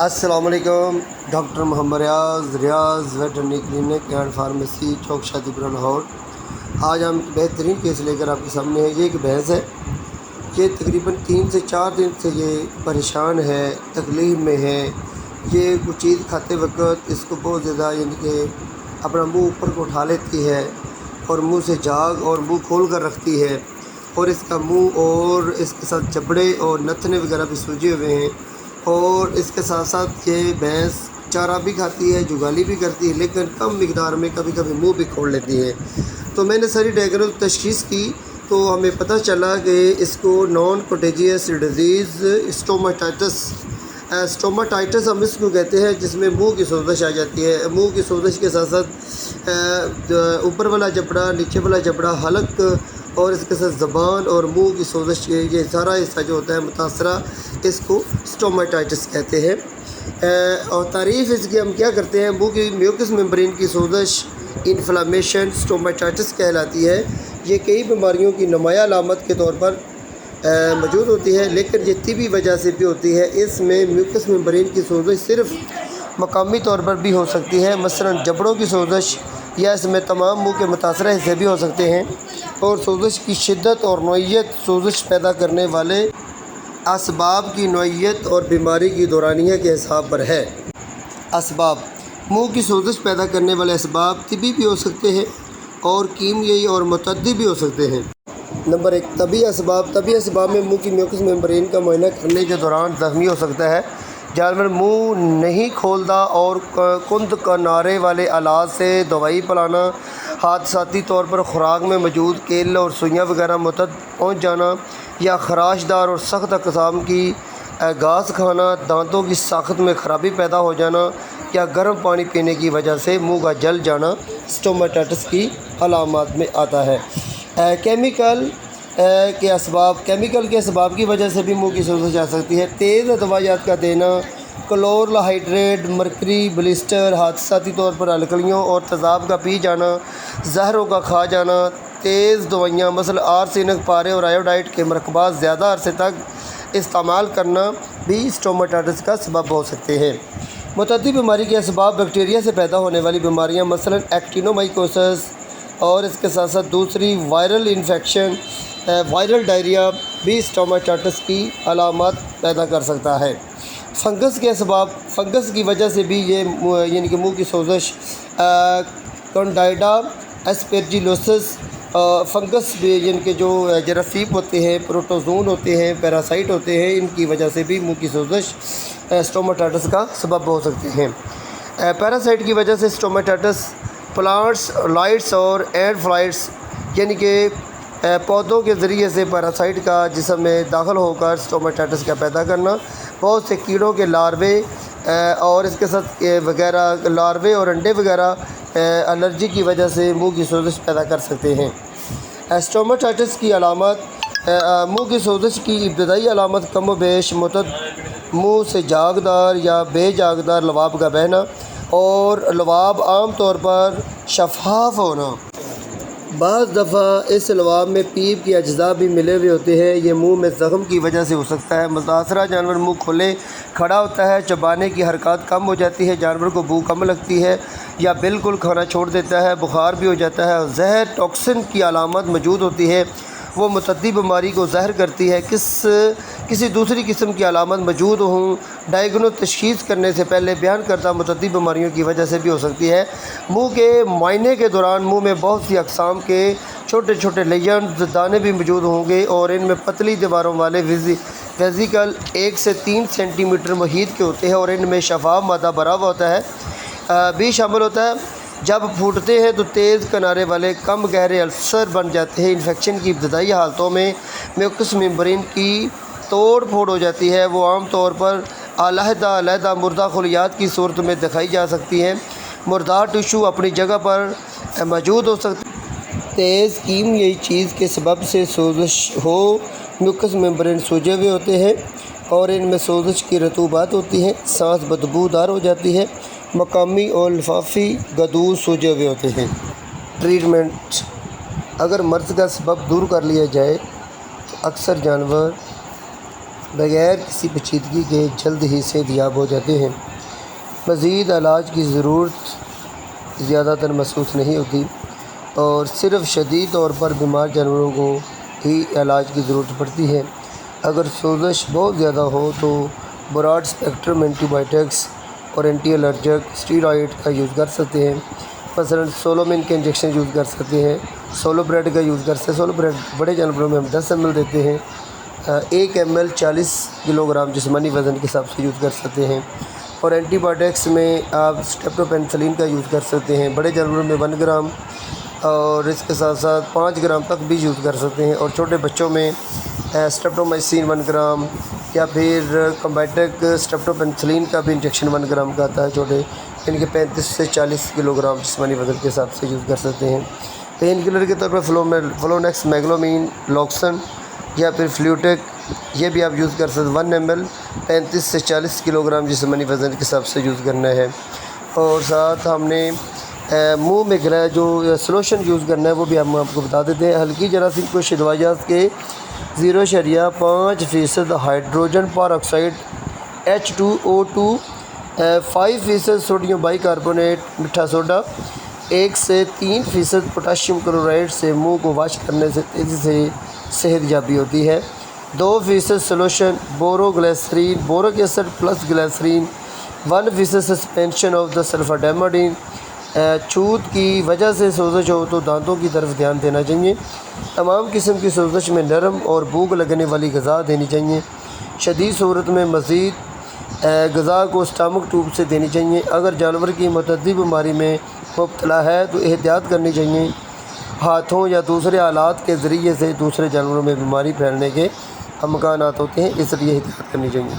السلام علیکم۔ Doctor Muhammad Riaz veterinary clinic and pharmacy چوک شادی پورہ لاہور۔ آج ہم ایک بہترین کیس لے کر آپ کے سامنے ہیں۔ یہ ایک بھینس ہے، یہ تقریباً 3 سے 4 دن سے یہ پریشان ہے، تکلیف میں ہے۔ یہ کچھ چیز کھاتے وقت اس کو بہت زیادہ یعنی کہ اپنا منہ اوپر کو اٹھا لیتی ہے اور منہ سے جھاگ اور منہ کھول کر رکھتی ہے، اور اس کا منہ اور اس کے ساتھ جبڑے اور نتنے وغیرہ بھی سوجے ہوئے ہیں، اور اس کے ساتھ ساتھ یہ بھینس چارہ بھی کھاتی ہے، جگالی بھی کرتی ہے، لیکن کم مقدار میں، کبھی کبھی منہ بھی کھول لیتی ہے۔ تو میں نے ساری ڈائگنوز تشخیص کی تو ہمیں پتہ چلا کہ اس کو نان کنٹیجیس ڈیزیز اسٹوماٹائٹس ہم اس کو کہتے ہیں، جس میں منہ کی سوزش آ جاتی ہے۔ منہ کی سوزش کے ساتھ ساتھ اوپر والا جبڑا، نیچے والا جبڑا، حلق اور اس کے ساتھ زبان اور منہ کی سوزش، یہ سارا حصہ جو ہوتا ہے متاثرہ، اس کو اسٹوماٹائٹس کہتے ہیں۔ اور تعریف اس کی ہم کیا کرتے ہیں، منہ کی میوکس ممبرین کی سوزش انفلامیشن اسٹوماٹائٹس کہلاتی ہے۔ یہ کئی بیماریوں کی نمایاں علامت کے طور پر موجود ہوتی ہے، لیکن یہ طبی وجہ سے بھی ہوتی ہے۔ اس میں میوکس ممبرین کی سوزش صرف مقامی طور پر بھی ہو سکتی ہے، مثلاً جبڑوں کی سوزش، یا اس میں تمام منہ کے متاثرہ حصے بھی ہو سکتے ہیں۔ اور سوزش کی شدت اور نوعیت سوزش پیدا کرنے والے اسباب کی نوعیت اور بیماری کی دورانیہ کے حساب پر ہے۔ اسباب: منہ کی سوزش پیدا کرنے والے اسباب طبی بھی ہو سکتے ہیں اور کیمیائی اور متعدی بھی ہو سکتے ہیں۔ نمبر 1، طبی اسباب۔ طبی اسباب میں منہ کی میوکس ممبرین کا معائنہ کرنے کے دوران زخمی ہو سکتا ہے، جانور منہ نہیں کھولتا، اور کند کنارے والے آلات سے دوائی پلانا، حادثاتی طور پر خوراک میں موجود کیل اور سوئیاں وغیرہ معدت پہنچ جانا، یا خراش دار اور سخت اقسام کی گھاس کھانا، دانتوں کی ساخت میں خرابی پیدا ہو جانا، یا گرم پانی پینے کی وجہ سے منہ کا جل جانا اسٹوماٹائٹس کی علامات میں آتا ہے۔ کیمیکل کے اسباب کی وجہ سے بھی منہ کی سوزش آ سکتی ہے۔ تیز ادویات کا دینا، کلور ہائیڈریٹ، مرکری، بلیسٹر، حادثاتی طور پر الکلیوں اور تیزاب کا پی جانا، زہروں کا کھا جانا، تیز دوائیاں مثلا آرسینک، پارے اور آیوڈائڈ کے مرکبات زیادہ عرصے تک استعمال کرنا بھی اسٹوماٹائٹس کا سبب ہو سکتے ہیں۔ متعدی بیماری کے اسباب: بیکٹیریا سے پیدا ہونے والی بیماریاں مثلا ایکٹینومائکوسس، اور اس کے ساتھ ساتھ دوسری وائرل انفیکشن، وائرل ڈائریا بھی اسٹوماٹائٹس کی علامات پیدا کر سکتا ہے۔ فنگس کے اسباب: فنگس کی وجہ سے بھی یہ یعنی کہ منہ کی سوزش، کینڈیڈا ایسپرجیلوسس فنگس بھی، یعنی کہ جو جراثیم ہوتے ہیں، پروٹوزون ہوتے ہیں، پیراسائٹ ہوتے ہیں، ان کی وجہ سے بھی منہ کی سوزش اسٹوماٹائٹس کا سبب ہو سکتے ہیں۔ پیراسائٹ کی وجہ سے اسٹوماٹائٹس: پلانٹس لائٹس اور اینٹ فلائٹس، یعنی کہ پودوں کے ذریعے سے پیراسائٹ کا جسم میں داخل ہو کر اسٹوماٹائٹس کا پیدا کرنا۔ بہت سے کیڑوں کے لاروے اور اس کے ساتھ وغیرہ لاروے اور انڈے وغیرہ الرجی کی وجہ سے منہ کی سوزش پیدا کر سکتے ہیں۔ اسٹوماٹائٹس کی علامات: منہ کی سوزش کی ابتدائی علامت کم و بیش منہ سے جاگدار یا بے جاگدار لعاب کا بہنا، اور لعاب عام طور پر شفاف ہونا۔ بعض دفعہ اس لعاب میں پیپ کے اجزاء بھی ملے ہوئے ہوتے ہیں۔ یہ منہ میں زخم کی وجہ سے ہو سکتا ہے۔ متاثرہ جانور منہ کھولے کھڑا ہوتا ہے، چبانے کی حرکات کم ہو جاتی ہے، جانور کو بھوک کم لگتی ہے یا بالکل کھانا چھوڑ دیتا ہے، بخار بھی ہو جاتا ہے، اور زہر ٹاکسن کی علامت موجود ہوتی ہے، وہ متعدی بیماری کو ظاہر کرتی ہے۔ کسی دوسری قسم کی علامت موجود ہوں، ڈائگنوز تشخیص کرنے سے پہلے بیان کردہ متعدی بیماریوں کی وجہ سے بھی ہو سکتی ہے۔ منہ کے معائنے کے دوران منہ میں بہت سی اقسام کے چھوٹے چھوٹے لیجنز دانے بھی موجود ہوں گے، اور ان میں پتلی دیواروں والے ویزیکل 1 سے 3 سینٹی میٹر محیط کے ہوتے ہیں، اور ان میں شفاف مادہ بھرا ہوا ہوتا ہے بھی شامل ہوتا ہے۔ جب پھوٹتے ہیں تو تیز کنارے والے کم گہرے السر بن جاتے ہیں۔ انفیکشن کی ابتدائی حالتوں میں میوکس ممبرین کی توڑ پھوڑ ہو جاتی ہے، وہ عام طور پر علیحدہ مردہ خلیات کی صورت میں دکھائی جا سکتی ہیں۔ مردار ٹشو اپنی جگہ پر موجود ہو سکتا ہے۔ تیز کیمیائی چیز کے سبب سے سوزش ہو، میوکس ممبرین سوجے ہوئے ہوتے ہیں اور ان میں سوزش کی رطوبات ہوتی ہے، سانس بدبو دار ہو جاتی ہے، مقامی اور لفافی گدوز سوجے ہوئے ہوتے ہیں۔ ٹریٹمنٹ: اگر مرض کا سبب دور کر لیا جائے تو اکثر جانور بغیر کسی پیچیدگی کے جلد ہی صحتیاب ہو جاتے ہیں۔ مزید علاج کی ضرورت زیادہ تر محسوس نہیں ہوتی اور صرف شدید طور پر بیمار جانوروں کو ہی علاج کی ضرورت پڑتی ہے۔ اگر سوزش بہت زیادہ ہو تو براڈ اسپیکٹرم اینٹی بائیوٹکس اور اینٹی الرجک اسٹیرائڈ کا یوز کر سکتے ہیں۔ مثلاً سولومن کے انجیکشن یوز کر سکتے ہیں، سولو بریڈ کا یوز کر سکتے ہیں۔ سولو بریڈ بڑے جانوروں میں ہم 10 ml دیتے ہیں، 1 ml 40 کلو گرام جسمانی وزن کے حساب سے یوز کر سکتے ہیں۔ اور اینٹی بائیوٹکس میں آپ اسٹریپٹوپینسلین کا یوز کر سکتے ہیں، بڑے جانوروں میں 1 گرام اور اس کے ساتھ ساتھ 5 گرام تک بھی یوز کر سکتے ہیں۔ اور چھوٹے بچوں میں اسٹریپٹومائسین 1 گرام یا پھر کمبیٹک اسٹریپٹوپینسلین کا بھی انجیکشن 1 گرام کا آتا ہے چھوٹے، ان کے 35 سے 40 کلو گرام جسمانی وزن کے حساب سے یوز کر سکتے ہیں۔ پین کلر کے طور پر فلونیکس، میگلومین، لوکسن یا پھر فلیوٹک، یہ بھی آپ یوز کر سکتے ہیں۔ 1 ml 35 سے 40 کلو گرام جسمانی وزن کے حساب سے یوز کرنا ہے۔ اور ساتھ ہم نے منہ میں گرا جو سلوشن یوز کرنا ہے وہ بھی ہم آپ کو بتا دیتے ہیں۔ ہلکی جراثیم کش ادویات کے 0.5% hydrogen per oxide H2O2، 5% sodium by carbonate میٹھا سوڈا، 1 سے 3% پوٹاشیم کلورائڈ سے منہ کو واش کرنے سے تیزی سے صحت یابی ہوتی ہے۔ 2% solution boroglycerin, boric acid plus glycerin, 1% suspension of the sulphadimidine. چھوت کی وجہ سے سوزش ہو تو دانتوں کی طرف دھیان دینا چاہیے۔ تمام قسم کی سوزش میں نرم اور بھوک لگنے والی غذا دینی چاہیے۔ شدید صورت میں مزید غذا کو اسٹامک ٹیوب سے دینی چاہیے۔ اگر جانور کی متعدی بیماری میں مبتلا ہے تو احتیاط کرنی چاہیے۔ ہاتھوں یا دوسرے آلات کے ذریعے سے دوسرے جانوروں میں بیماری پھیلنے کے امکانات ہوتے ہیں، اس لیے احتیاط کرنی چاہیے۔